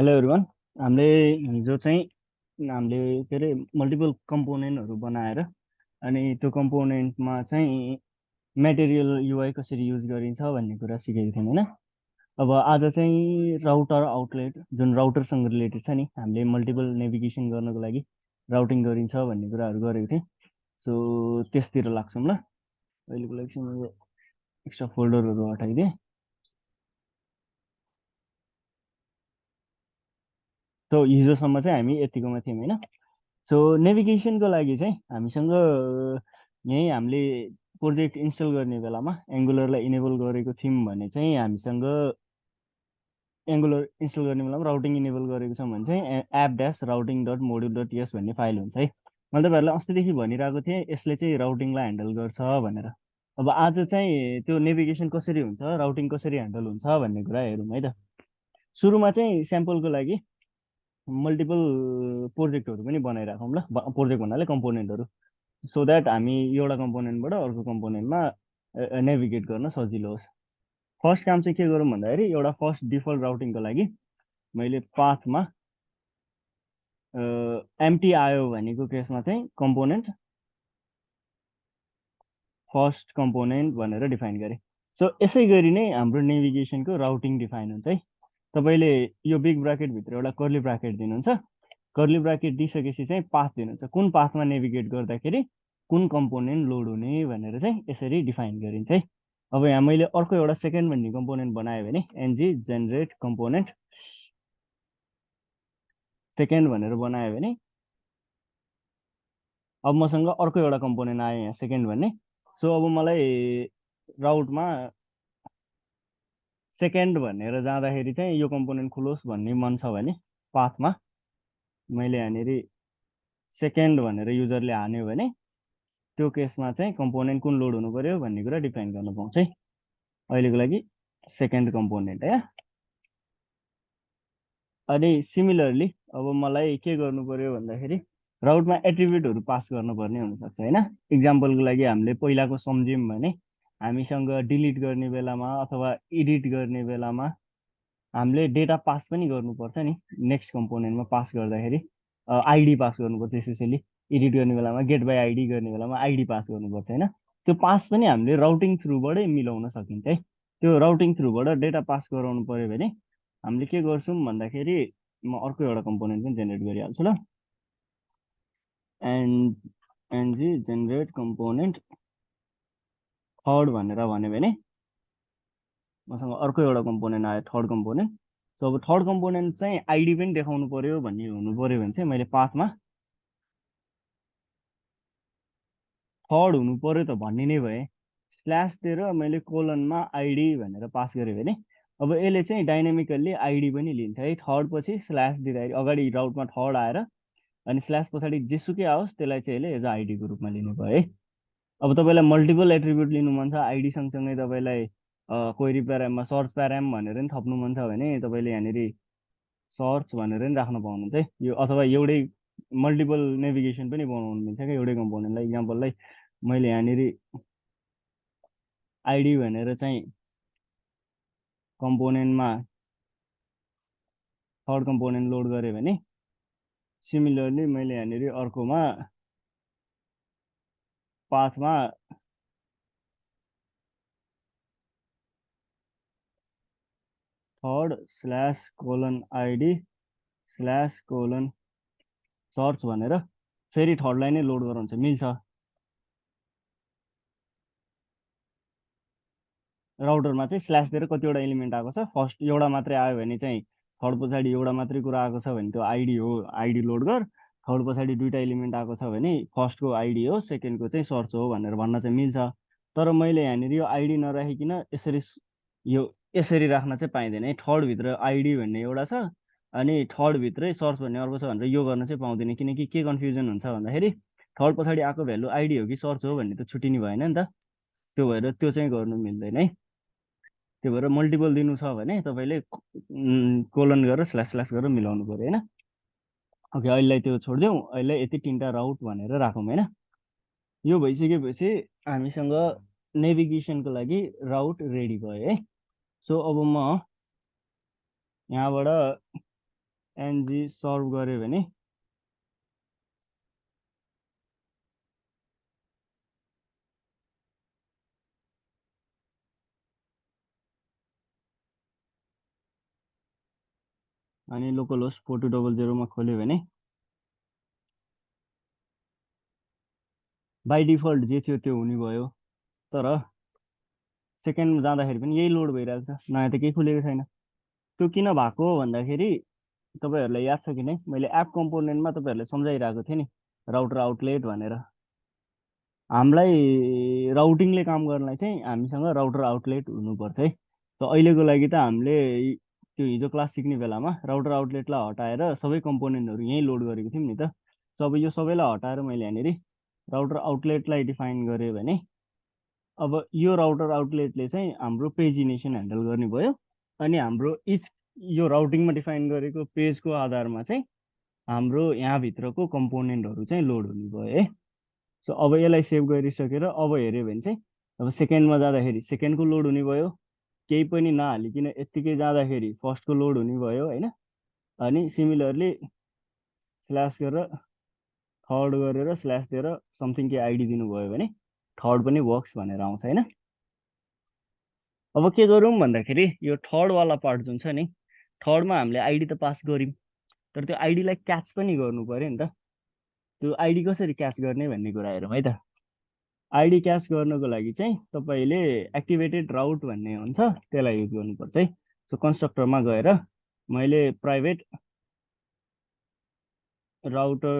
Hello everyone. हामीले हिजो चाहिँ हामीले के अरे मल्टिपल कम्पोनेन्टहरू बनाएर अनि त्यो कम्पोनेन्टमा चाहिँ मेटेरियल युआई कसरी युज गरिन्छ भन्ने कुरा सिकेको थियौँ होइन। अब आज चाहिँ राउटर आउटलेट जुन राउटरसँग रिलेटेड छ नि, हामीले मल्टिपल नेभिगेसन गर्नको लागि राउटिङ गरिन्छ भन्ने कुराहरू गरेको थियौँ। सो त्यसतिर लाग्छौँ ल। अहिलेको लागि चाहिँ मैले एक्स्ट्रा फोल्डरहरू हटाइदिएँ। सो हिजोसम्म चाहिँ हामी यतिकोमा थियौँ होइन। सो नेभिगेसनको लागि चाहिँ हामीसँग यहीँ हामीले प्रोजेक्ट इन्स्टल गर्ने बेलामा एङ्गुलरलाई इनेबल गरेको थियौँ भने चाहिँ हामीसँग एङ्गुलर इन्स्टल गर्ने बेलामा राउटिङ इनेबल गरेको छौँ भने चाहिँ app dash routing dot module dot यस भन्ने फाइल हुन्छ है। मैले तपाईँहरूलाई अस्तिदेखि भनिरहेको थिएँ यसले चाहिँ राउटिङलाई ह्यान्डल गर्छ भनेर। अब आज चाहिँ त्यो नेभिगेसन कसरी हुन्छ, राउटिङ कसरी ह्यान्डल हुन्छ भन्ने कुरा हेरौँ है त। सुरुमा चाहिँ स्याम्पलको लागि मल्टिपल प्रोजेक्टहरू पनि बनाइराखौँ ल। प्रोजेक्ट भन्नाले कम्पोनेन्टहरू, सो द्याट हामी एउटा कम्पोनेन्टबाट अर्को कम्पोनेन्टमा नेभिगेट गर्न सजिलो होस्। फर्स्ट काम चाहिँ के गरौँ भन्दाखेरि एउटा फर्स्ट डिफल्ट राउटिङको लागि मैले पाथमा एम्टी आयो भनेको केसमा चाहिँ कम्पोनेन्ट फर्स्ट कम्पोनेन्ट भनेर डिफाइन गरेँ। सो यसै गरी नै हाम्रो नेभिगेसनको राउटिङ डिफाइन हुन्छ है। तपाईँले यो बिग ब्राकेटभित्र एउटा कर्ली ब्राकेट दिनुहुन्छ। कर्ली ब्राकेट दिइसकेपछि चाहिँ पाथ दिनुहुन्छ, कुन पाथमा नेभिगेट गर्दाखेरि कुन कम्पोनेन्ट लोड हुने भनेर चाहिँ यसरी डिफाइन गरिन्छ है। अब यहाँ मैले अर्को एउटा सेकेन्ड भन्ने कम्पोनेन्ट बनाएँ भने एनजी जेनेरेट कम्पोनेन्ट सेकेन्ड भनेर बनायो भने अब मसँग अर्को एउटा कम्पोनेन्ट आयो यहाँ सेकेन्ड भन्ने। सो अब मलाई राउटमा सेकेन्ड भनेर जाँदाखेरि चाहिँ यो कम्पोनेन्ट खुलोस् भन्ने मन छ भने पाथमा मैले यहाँनिर सेकेन्ड भनेर युजरले हान्यो भने त्यो केसमा चाहिँ कम्पोनेन्ट कुन लोड हुनु पर्यो भन्ने कुरा डिफाइन गर्न पाउँछ है। अहिलेको लागि सेकेन्ड कम्पोनेन्ट है। अनि सिमिलरली अब मलाई के गर्नु पर्यो भन्दाखेरि राउटमा एट्रिब्युटहरू पास गर्नुपर्ने हुनसक्छ होइन। इक्जाम्पलको लागि हामीले पहिलाको सम्झ्यौँ भने हामीसँग डिलिट गर्ने बेलामा अथवा एडिट गर्ने बेलामा हामीले डेटा पास पनि गर्नुपर्छ नि। नेक्स्ट कम्पोनेन्टमा पास गर्दाखेरि आइडी पास गर्नुपर्छ। स्पेसली एडिट गर्ने बेलामा गेट बाई आइडी गर्ने बेलामा आइडी पास गर्नुपर्छ होइन। त्यो पास पनि हामीले राउटिङ थ्रुबाटै मिलाउन सकिन्छ है। त्यो राउटिङ थ्रुबाट डेटा पास गराउनु पर्यो भने हामीले के गर्छौँ भन्दाखेरि म अर्को एउटा कम्पोनेन्ट पनि जेनेरेट गरिहाल्छु ल। And NG generate component third भनेर भन्यो भने मसँग अर्को एउटा कम्पोनेन्ट आयो थर्ड कम्पोनेन्ट। सो अब थर्ड कम्पोनेन्ट चाहिँ आइडी पनि देखाउनु पर्यो भन्ने हुनु पर्यो भने चाहिँ मैले पाथमा थर्ड हुनु पर्यो त भन्ने नै भए स्ल्यास दिएर मैले कोलनमा आइडी भनेर पास गरेँ भने अब यसले चाहिँ डाइनामिकल्ली आइडी पनि लिन्छ है। थर्ड पछि स्ल्यास दिँदाखेरि अगाडि राउटमा थर्ड आएर अनि स्ल्यास पछाडि जेसुकै आओस् त्यसलाई चाहिँ यसले एज आइडीको रूपमा लिनु भयो है। अब तपाईँलाई मल्टिपल एट्रिब्युट लिनु मन छ आइडी सँगसँगै तपाईँलाई क्वेरी प्याराममा सर्च प्याराम भनेर पनि थप्नु मन छ भने तपाईँले यहाँनिर सर्च भनेर पनि राख्न पाउनुहुन्छ है। यो अथवा एउटै मल्टिपल नेभिगेसन पनि बनाउनु मिल्छ क्या एउटै कम्पोनेन्टलाई। इक्जाम्पललाई मैले यहाँनिर आइडी भनेर चाहिँ कम्पोनेन्टमा थर्ड कम्पोनेन्ट लोड गरेँ भने सिमिलरली मैले यहाँनिर अर्कोमा पाथमा third slash colon ID slash colon search भनेर फेरि थर्डलाई नै लोड गराउँछ, मिल्छ। राउटरमा चाहिँ स्ल्यास दिएर कतिवटा एलिमेन्ट आएको छ, फर्स्ट एउटा मात्रै आयो भने चाहिँ थर्ड पछाडि एउटा मात्रै कुरा आएको छ भने त्यो आइडी हो, आइडी लोड गर। थर्ड पछाडि दुईवटा एलिमेन्ट आएको छ भने फर्स्टको आइडी हो सेकेन्डको चाहिँ सर्च हो भनेर भन्न चाहिँ मिल्छ। तर मैले यहाँनिर यो आइडी नराखिकन यसरी यो यसरी राख्न चाहिँ पाइँदैन है। थर्डभित्र आइडी भन्ने एउटा छ अनि थर्डभित्रै सर्च भन्ने अर्को छ भनेर यो गर्न चाहिँ पाउँदैन, किनकि के कन्फ्युजन हुन्छ भन्दाखेरि थर्ड पछाडि आएको भ्यालु आइडी हो कि सर्च हो भन्ने त छुट्टिने भएन नि त। त्यो भएर त्यो चाहिँ गर्नु मिल्दैन है। त्यो भएर मल्टिपल दिनु छ भने तपाईँले कोलन गरेर स्ल्यास स्ल्यास गरेर मिलाउनु पऱ्यो होइन। ओके, अहिलेलाई त्यो छोडिदिउँ। अहिले यति तिनवटा राउट भनेर राखौँ होइन। यो भइसकेपछि हामीसँग नेभिगेसनको लागि राउट रेडी भयो है। सो अब म यहाँबाट एनजी सर्भ गर्यो भने अनि लोकल होस्ट 4200 मा खोल्यो भने बाइ डिफल्ट जे थियो त्यो हुने भयो। तर सेकेन्डमा जाँदाखेरि पनि यही लोड भइरहेको छ, नयाँ त केही खुलेको छैन। त्यो किन भएको हो भन्दाखेरि तपाईँहरूलाई याद छ कि नै, मैले एप कम्पोनेन्टमा तपाईँहरूलाई सम्झाइरहेको थिएँ नि राउटर आउटलेट भनेर। हामीलाई राउटिङले काम गर्नलाई चाहिँ हामीसँग राउटर आउटलेट हुनुपर्छ है। त अहिलेको लागि त हामीले त्यो हिजो क्लास सिक्ने बेलामा राउटर आउटलेटलाई हटाएर सबै कम्पोनेन्टहरू यहीँ लोड गरेको थियौँ नि त। अब यो सबैलाई हटाएर मैले यहाँनिर राउटर आउटलेटलाई डिफाइन गरेँ भने अब यो राउटर आउटलेटले चाहिँ हाम्रो पेजिनेसन ह्यान्डल गर्ने भयो। अनि हाम्रो इच यो राउटिङमा डिफाइन गरेको पेजको आधारमा चाहिँ हाम्रो यहाँभित्रको कम्पोनेन्टहरू चाहिँ लोड हुने भयो है। सो अब यसलाई सेभ गरिसकेर अब हेऱ्यो भने चाहिँ अब सेकेन्डमा जाँदाखेरि सेकेन्डको लोड हुने भयो, केही पनि नहालिकन यत्तिकै जाँदाखेरि फर्स्टको लोड हुने भयो होइन। अनि सिमिलरली स्ल्यास गरेर थर्ड गरेर स्ल्यास दिएर समथिङ के आइडी दिनुभयो भने थर्ड पनि वर्क्स भनेर आउँछ होइन। अब के गरौँ भन्दाखेरि यो थर्डवाला पार्ट जुन छ नि, थर्डमा हामीले आइडी त पास गऱ्यौँ, तर त्यो आइडीलाई क्याच पनि गर्नु पऱ्यो नि त। त्यो आइडी कसरी क्याच गर्ने भन्ने कुरा हेरौँ है त। आइडी क्याच गर्नको लागि चाहिँ तपाईँले एक्टिभेटेड राउट भन्ने हुन्छ त्यसलाई युज गर्नुपर्छ है। सो कन्स्ट्रक्टरमा गएर मैले प्राइभेट राउटर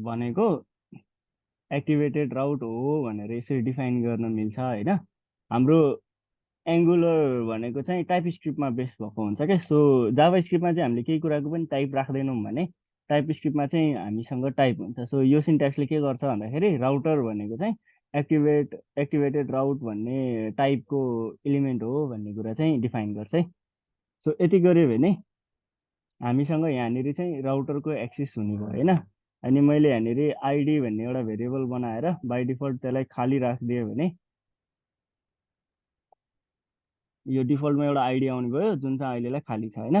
भनेको एक्टिभेटेड राउट हो भनेर यसरी डिफाइन गर्न मिल्छ होइन। हाम्रो एङ्गुलर भनेको चाहिँ टाइप स्क्रिप्टमा बेस भएको हुन्छ क्या। सो जाभा स्क्रिप्टमा चाहिँ हामीले केही कुराको पनि टाइप राख्दैनौँ भने टाइप स्क्रिप्टमा चाहिँ हामीसँग टाइप हुन्छ। सो यो सिन्ट्याक्सले के गर्छ भन्दाखेरि राउटर भनेको चाहिँ एक्टिभेटेड राउट भन्ने टाइपको इलिमेन्ट हो भन्ने कुरा चाहिँ डिफाइन गर्छ है। सो यति गऱ्यो भने हामीसँग यहाँनिर चाहिँ राउटरको एक्सेस हुने भयो होइन। अनि मैले यहाँनिर आइडी भन्ने एउटा भेरिएबल बनाएर बाई डिफल्ट त्यसलाई खाली राखिदियो भने यो डिफल्टमा एउटा आइडी आउने भयो जुन चाहिँ अहिलेलाई खाली छ होइन।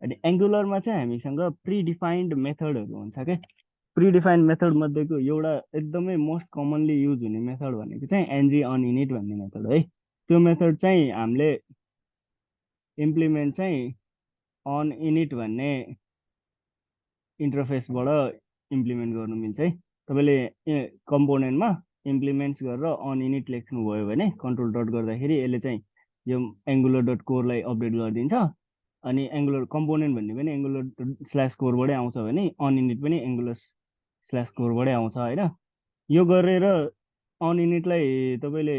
अनि एङ्गुलरमा चाहिँ हामीसँग प्रिडिफाइन्ड मेथडहरू हुन्छ क्या। प्रिडिफाइन्ड मेथड मध्येको एउटा एकदमै मोस्ट कमनली युज हुने मेथड भनेको चाहिँ एनजी अन इनिट भन्ने मेथड है। त्यो मेथड चाहिँ हामीले इम्प्लिमेन्ट चाहिँ अन इनिट भन्ने इन्टरफेसबाट इम्प्लिमेन्ट गर्नु मिल्छ है। तपाईँले कम्पोनेन्टमा इम्प्लिमेन्ट्स गरेर अन इनिट लेख्नुभयो भने कन्ट्रोल डट गर्दाखेरि यसले चाहिँ यो एङ्गुलर डट कोरलाई अपडेट गरिदिन्छ। अनि एङ्गुलर कम्पोनेन्ट भन्ने पनि एङ्गुलर स्ल्यास कोरबाटै आउँछ भने अन इनिट पनि एङ्गुलर स्ल्यास कोरबाटै आउँछ होइन। यो गरेर अन इनिटलाई तपाईँले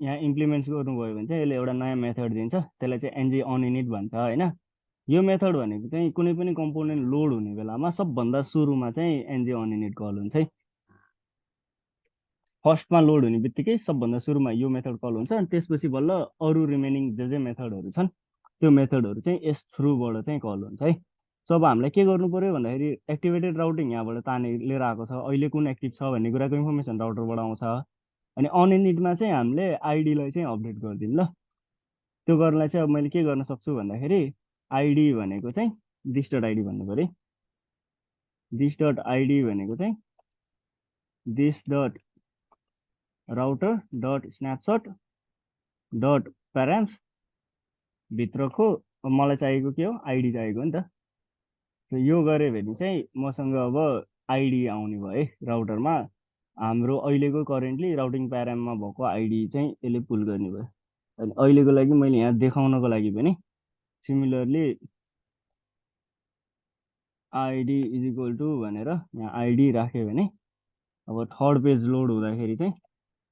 यहाँ इम्प्लिमेन्ट्स गर्नुभयो भने चाहिँ यसले एउटा नयाँ मेथड दिन्छ, त्यसलाई चाहिँ एनजी अन इनिट भन्छ होइन। यो मेथड भनेको चाहिँ कुनै पनि कम्पोनेन्ट लोड हुने बेलामा सबभन्दा सुरुमा चाहिँ एनजी अन इनिट कल हुन्छ है। फर्स्टमा लोड हुने बित्तिकै सबभन्दा सुरुमा यो मेथड कल हुन्छ। अनि त्यसपछि बल्ल अरू रिमेनिङ जे मेथडहरू छन् त्यो मेथडहरू चाहिँ यस थ्रुबाट चाहिँ कल हुन्छ है। सो अब हामीलाई के गर्नु पर्यो भन्दाखेरि एक्टिभेटेड राउटिङ यहाँबाट ताने लिएर आएको छ, अहिले कुन एक्टिभ छ भन्ने कुराको इन्फर्मेसन राउटरबाट आउँछ। अनि अन इनिटमा चाहिँ हामीले आइडीलाई चाहिँ अपडेट गरिदिउँ ल। त्यो गर्नलाई चाहिँ अब मैले के गर्न सक्छु भन्दाखेरि आइडी भनेको चाहिँ दिस डट आइडी भन्नु पऱ्यो। दिस डट आइडी भनेको चाहिँ this dot router dot snapshot dot params भित्रको मलाई चाहिएको के हो, आइडी चाहिएको नि त। यो गऱ्यो भने चाहिँ मसँग अब आइडी आउने भयो है राउटरमा। हाम्रो अहिलेको करेन्टली राउटिङ प्याराममा भएको आइडी चाहिँ यसले पुल गर्ने भयो। अनि अहिलेको लागि मैले यहाँ देखाउनको लागि पनि similarly ID is equal to भनेर यहाँ आइडी राख्यो भने अब थर्ड पेज लोड हुँदाखेरि चाहिँ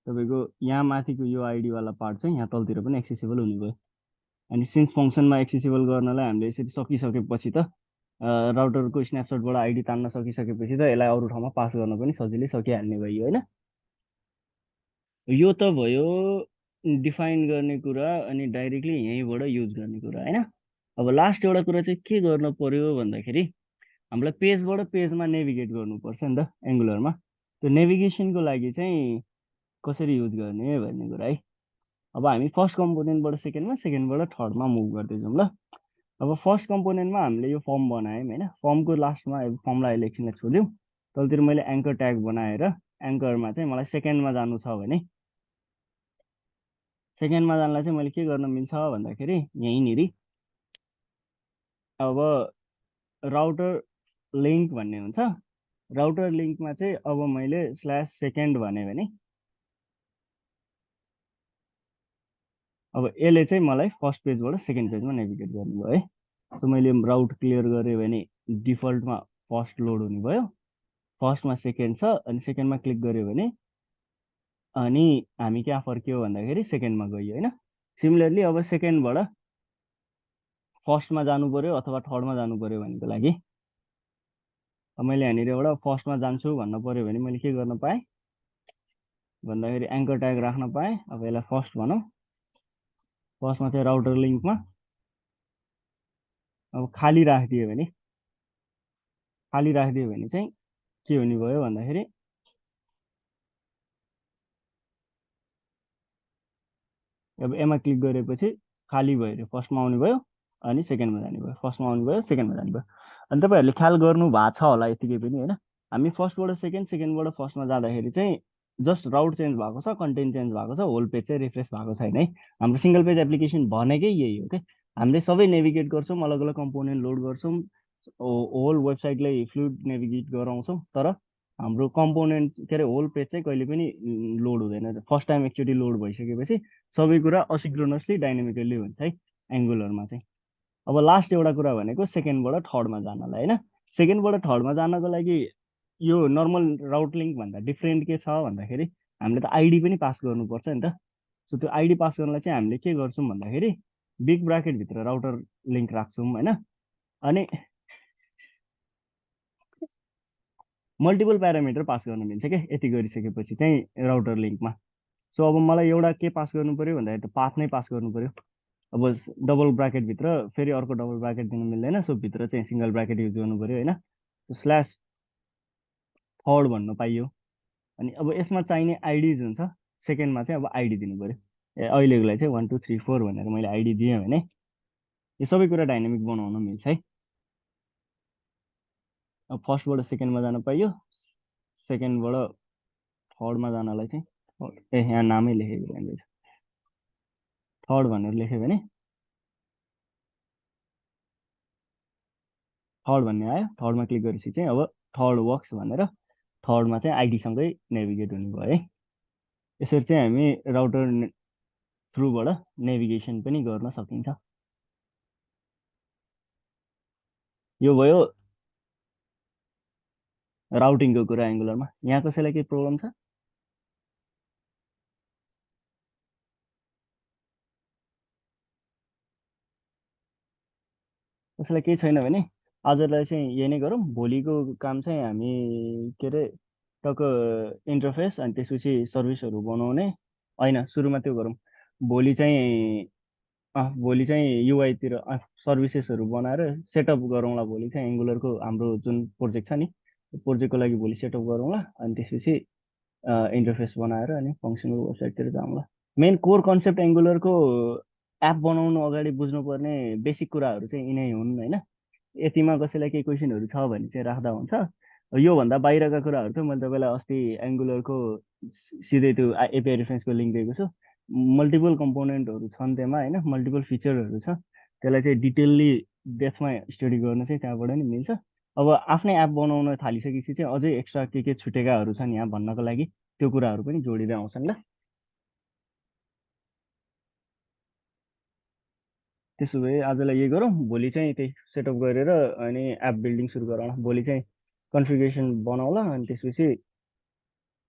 तपाईँको यहाँ माथिको यो आइडीवाला पार्ट चाहिँ यहाँ तलतिर पनि एक्सेसिबल हुने भयो। अनि सिन्स फङ्सनमा एक्सेसिबल गर्नलाई हामीले यसरी सकिसकेपछि त राउटरको स्न्यापसटबाट आइडी तान्न सकिसकेपछि त यसलाई अरू ठाउँमा पास गर्न पनि सजिलै सकिहाल्ने भयो होइन। यो त भयो डिफाइन गर्ने कुरा अनि डाइरेक्टली यहीँबाट युज गर्ने कुरा होइन। अब लास्ट एउटा कुरा चाहिँ के गर्न पर्यो भन्दाखेरि हामीलाई पेजबाट पेजमा नेभिगेट गर्नुपर्छ नि त एङ्गुलरमा। त्यो नेभिगेसनको लागि चाहिँ कसरी युज गर्ने भन्ने कुरा है। अब हामी फर्स्ट कम्पोनेन्टबाट सेकेन्डमा, सेकेन्डबाट थर्डमा मुभ गर्दै जाउँ ल। अब फर्स्ट कम्पोनेन्टमा हामीले यो फर्म बनायौँ होइन, फर्मको लास्टमा फर्मलाई अहिले एकछिनलाई छोडिदिउँ। तलतिर मैले एङ्कर ट्याग बनाएर एङ्करमा चाहिँ मलाई सेकेन्डमा जानु छ भने सेकेन्डमा जानलाई चाहिँ मैले के गर्न मिल्छ भन्दाखेरि यहीँनिर अब राउटर लिङ्क भन्ने हुन्छ। राउटर लिङ्कमा चाहिँ अब मैले /सेकेन्ड भने अब यसले चाहिँ मलाई फर्स्ट पेजबाट सेकेन्ड पेजमा नेभिगेट गर्नुभयो है। सो मैले राउट क्लियर गरेँ भने डिफल्टमा फर्स्ट लोड हुने भयो, फर्स्टमा सेकेन्ड छ अनि सेकेन्डमा क्लिक गऱ्यो भने अनि हामी कहाँ फर्क्यो भन्दाखेरि सेकेन्डमा गयो होइन। सिमिलरली अब सेकेन्डबाट फर्स्टमा जानु पर्यो अथवा थर्डमा जानु पर्यो भनेको लागि अब मैले यहाँनिर एउटा फर्स्टमा जान्छु भन्नु पर्यो भने मैले के गर्न पाएँ भन्दाखेरि एङ्कर ट्याग राख्न पाएँ। अब यसलाई फर्स्ट भनौँ, फर्स्टमा चाहिँ राउटर लिङ्कमा अब खाली राखिदियो भने चाहिँ के हुने भयो भन्दाखेरि अब एमा क्लिक गरेपछि खाली भयो, फर्स्टमा आउने भयो अनि सेकेन्डमा जाने भयो, फर्स्टमा आउने भयो सेकेन्डमा जाने भयो। अनि तपाईँहरूले ख्याल गर्नु भएको छ होला यतिकै पनि होइन, हामी फर्स्टबाट सेकेन्ड सेकेन्डबाट फर्स्टमा जाँदाखेरि चाहिँ जस्ट राउट चेन्ज भएको छ, कन्टेन्ट चेन्ज भएको छ, होल पेज चाहिँ रिफ्रेस भएको छैन है। हाम्रो सिङ्गल पेज एप्लिकेसन भनेकै यही हो कि हामीले सबै नेभिगेट गर्छौँ, अलग अलग कम्पोनेन्ट लोड गर्छौँ, होल वेबसाइटलाई फ्लुइड नेभिगेट गराउँछौँ, तर हाम्रो कम्पोनेन्ट के अरे होल पेज चाहिँ कहिले पनि लोड हुँदैन। फर्स्ट टाइम एकचोटि लोड भइसकेपछि सबै कुरा असिक्रोनसली डाइनामिकली हुन्छ है एङ्गुलरमा चाहिँ। अब लास्ट एउटा कुरा भनेको सेकेन्डबाट थर्डमा जानलाई होइन। सेकेन्डबाट थर्डमा जानको लागि यो नर्मल राउट लिङ्क भन्दा डिफ्रेन्ट के छ भन्दाखेरि हामीले त आइडी पनि पास गर्नुपर्छ नि त। सो त्यो आइडी पास गर्नलाई चाहिँ हामीले के गर्छौँ भन्दाखेरि बिग ब्राकेटभित्र राउटर लिङ्क राख्छौँ होइन, अनि मल्टिपल प्यारामिटर पास गर्न मिल्छ क्या यति गरिसकेपछि चाहिँ राउटर लिङ्कमा। सो अब मलाई एउटा के पास गर्नु पऱ्यो भन्दाखेरि त पाथ नै पास गर्नु पऱ्यो। अब डबल ब्राकेटभित्र फेरि अर्को डबल ब्राकेट दिनु मिल्दैन, सो भित्र चाहिँ सिङ्गल ब्राकेट युज गर्नु पऱ्यो होइन। /थर्ड भन्नु पाइयो। अनि अब यसमा चाहिने आइडी जुन छ सेकेन्डमा चाहिँ अब आइडी दिनु पऱ्यो। अहिलेकोलाई चाहिँ 1 2 3 4 भनेर मैले आइडी दिएँ भने यो सबै कुरा डाइनामिक बनाउन मिल्छ है। अब फर्स्टबाट सेकेन्डमा जान पाइयो, सेकेन्डबाट थर्डमा जानलाई चाहिँ यहाँ नामै लेखेको रहेछ, थर्ड भनेर लेख्यो भने थर्ड भन्ने आयो, थर्डमा क्लिक गरेपछि चाहिँ अब थर्ड वर्क्स भनेर थर्डमा चाहिँ आइडीसँगै नेभिगेट हुने भयो है। यसरी चाहिँ हामी राउटर थ्रुबाट नेभिगेसन पनि गर्न सकिन्छ। यो भयो राउटिङको कुरा एङ्गुलरमा। यहाँ कसैलाई केही प्रब्लम छ? कसैलाई केही छैन भने आजलाई चाहिँ यही नै गरौँ। भोलिको काम चाहिँ हामी के अरे टक्क इन्टरफेस अनि त्यसपछि सर्भिसहरू बनाउने होइन, सुरुमा त्यो गरौँ। भोलि चाहिँ युआईतिर सर्भिसेसहरू बनाएर सेटअप गरौँला। भोलि चाहिँ एङ्गुलरको हाम्रो जुन प्रोजेक्ट छ नि त्यो प्रोजेक्टको लागि भोलि सेटअप गरौँला, अनि त्यसपछि इन्टरफेस बनाएर अनि फङ्सनल वेबसाइटतिर जाउँला। मेन कोर कन्सेप्ट एङ्गुलरको एप बनाउनु अगाडि बुझ्नुपर्ने बेसिक कुराहरू चाहिँ यिनै हुन् होइन। यतिमा कसैलाई केही क्वेसनहरू छ भने चाहिँ राख्दा हुन्छ। योभन्दा बाहिरका कुराहरू त मैले तपाईँलाई अस्ति एङ्गुलरको सिधै त्यो एपिआई रेफरेन्सको लिङ्क दिएको छु। मल्टिपल कम्पोनेन्टहरू छन् त्यहाँ होइन, मल्टिपल फिचरहरू छ, त्यसलाई चाहिँ डिटेलली डेप्थमा स्टडी गर्न चाहिँ त्यहाँबाट नि मिल्छ। अब आफ्नै एप बनाउन थालिसकेपछि चाहिँ अझै एक्स्ट्रा के छुटेकाहरू छन् यहाँ भन्नको लागि त्यो कुराहरू पनि जोडिँदै आउँछन् ल। त्यसो भए आजलाई यही गरौँ, भोलि चाहिँ त्यही सेटअप गरेर अनि एप बिल्डिङ सुरु गरौँ। भोलि चाहिँ कन्फिगरेसन बनाउला अनि त्यसपछि